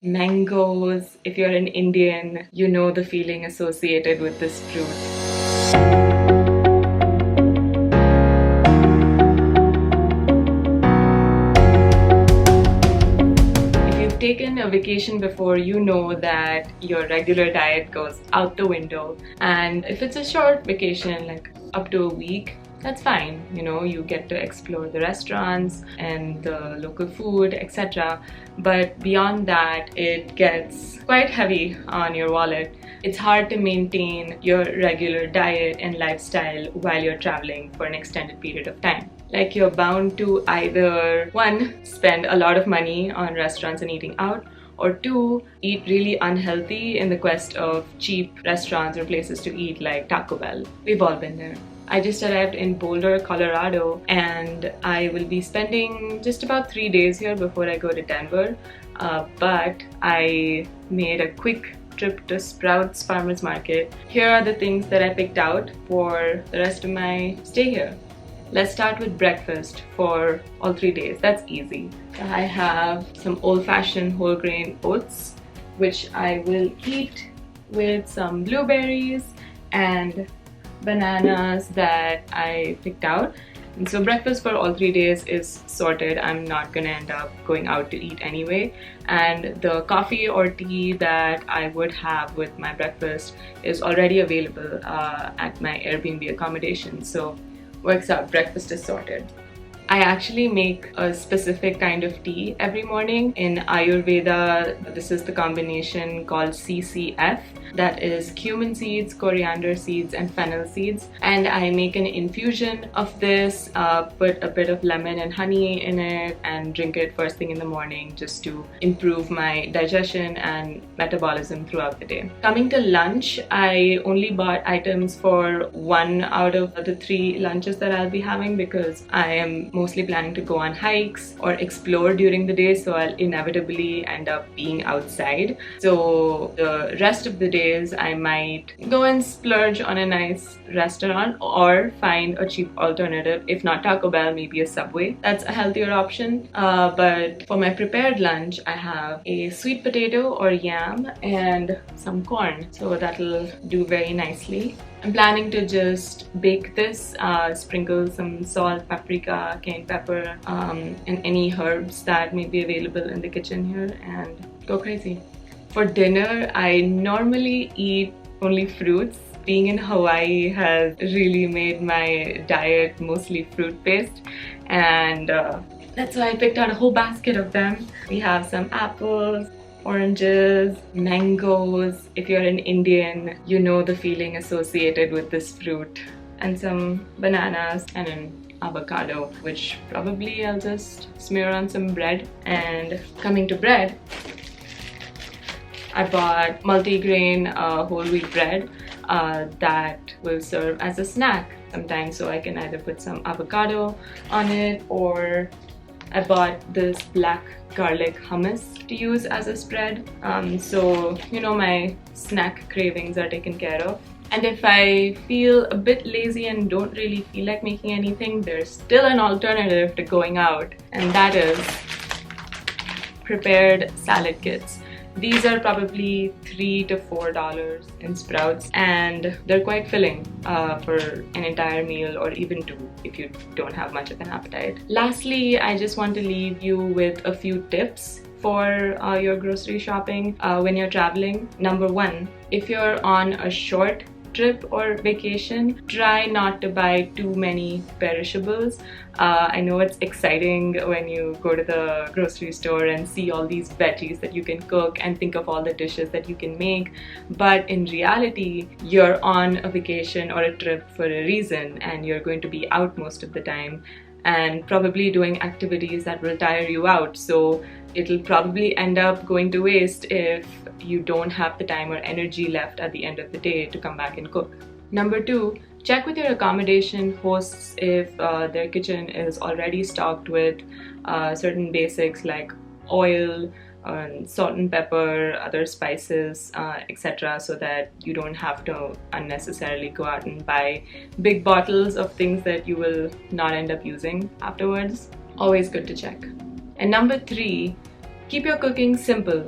Mangoes. If you're an Indian, you know the feeling associated with this fruit. If you've taken a vacation before, you know that your regular diet goes out the window. And if it's a short vacation, like up to a week, that's fine. You know, you get to explore the restaurants and the local food, etc. But beyond that, it gets quite heavy on your wallet. It's hard to maintain your regular diet and lifestyle while you're traveling for an extended period of time. Like, you're bound to either, one, spend a lot of money on restaurants and eating out, or two, eat really unhealthy in the quest of cheap restaurants or places to eat like Taco Bell. We've all been there. I just arrived in Boulder, Colorado, and I will be spending just about 3 days here before I go to Denver. But I made a quick trip to Sprouts Farmers Market. Here are the things that I picked out for the rest of my stay here. Let's start with breakfast for all 3 days. That's easy. I have some old-fashioned whole grain oats, which I will eat with some blueberries and bananas that I picked out. And so breakfast for all 3 days is sorted. I'm not gonna end up going out to eat anyway. And the coffee or tea that I would have with my breakfast is already available at my Airbnb accommodation. So works out, breakfast is sorted. I actually make a specific kind of tea every morning. In Ayurveda, this is the combination called CCF. That is cumin seeds, coriander seeds, and fennel seeds. And I make an infusion of this, put a bit of lemon and honey in it, and drink it first thing in the morning just to improve my digestion and metabolism throughout the day. Coming to lunch, I only bought items for 1 out of the 3 lunches that I'll be having because I am mostly planning to go on hikes or explore during the day, so I'll inevitably end up being outside. So the rest of the days I might go and splurge on a nice restaurant or find a cheap alternative. If not Taco Bell, maybe a Subway. That's a healthier option. But for my prepared lunch, I have a sweet potato or yam and some corn, so that'll do very nicely. I'm planning to just bake this, sprinkle some salt, paprika, cayenne pepper, and any herbs that may be available in the kitchen here, and go crazy. For dinner, I normally eat only fruits. Being in Hawaii has really made my diet mostly fruit-based, and that's why I picked out a whole basket of them. We have some apples, oranges, mangoes. If you're an Indian, you know the feeling associated with this fruit. And some bananas and an avocado, which probably I'll just smear on some bread. And coming to bread, I bought multi-grain whole wheat bread that will serve as a snack sometimes, so I can either put some avocado on it, or I bought this black garlic hummus to use as a spread, so you know, my snack cravings are taken care of. And if I feel a bit lazy and don't really feel like making anything, there's still an alternative to going out, and that is prepared salad kits. These are probably $3 to $4 in Sprouts, and they're quite filling for an entire meal, or even 2 if you don't have much of an appetite. Lastly, I just want to leave you with a few tips for your grocery shopping when you're traveling. Number 1, if you're on a short trip or vacation, try not to buy too many perishables. I know it's exciting when you go to the grocery store and see all these veggies that you can cook and think of all the dishes that you can make, but in reality, you're on a vacation or a trip for a reason, and you're going to be out most of the time and probably doing activities that will tire you out, so it'll probably end up going to waste if you don't have the time or energy left at the end of the day to come back and cook. Number 2, check with your accommodation hosts if their kitchen is already stocked with certain basics like oil, salt and pepper, other spices, etc., so that you don't have to unnecessarily go out and buy big bottles of things that you will not end up using afterwards. Always good to check. And number 3, keep your cooking simple.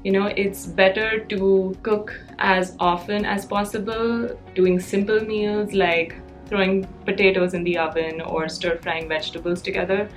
You know, it's better to cook as often as possible, doing simple meals like throwing potatoes in the oven or stir frying vegetables together.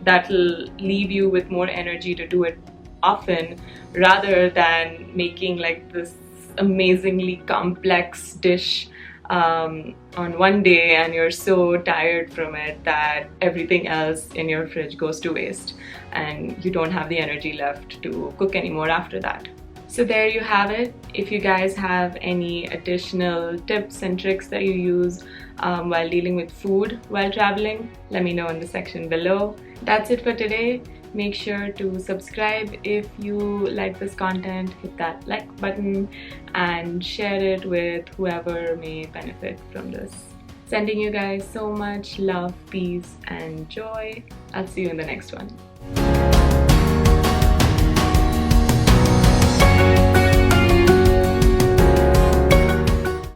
That'll leave you with more energy to do it often rather than making like this amazingly complex dish on one day and you're so tired from it that everything else in your fridge goes to waste and you don't have the energy left to cook anymore after that. So there you have it. If you guys have any additional tips and tricks that you use while dealing with food while traveling, let me know in the section below. That's it for today. Make sure to subscribe if you like this content, hit that like button and share it with whoever may benefit from this. Sending you guys so much love, peace and joy. I'll see you in the next one.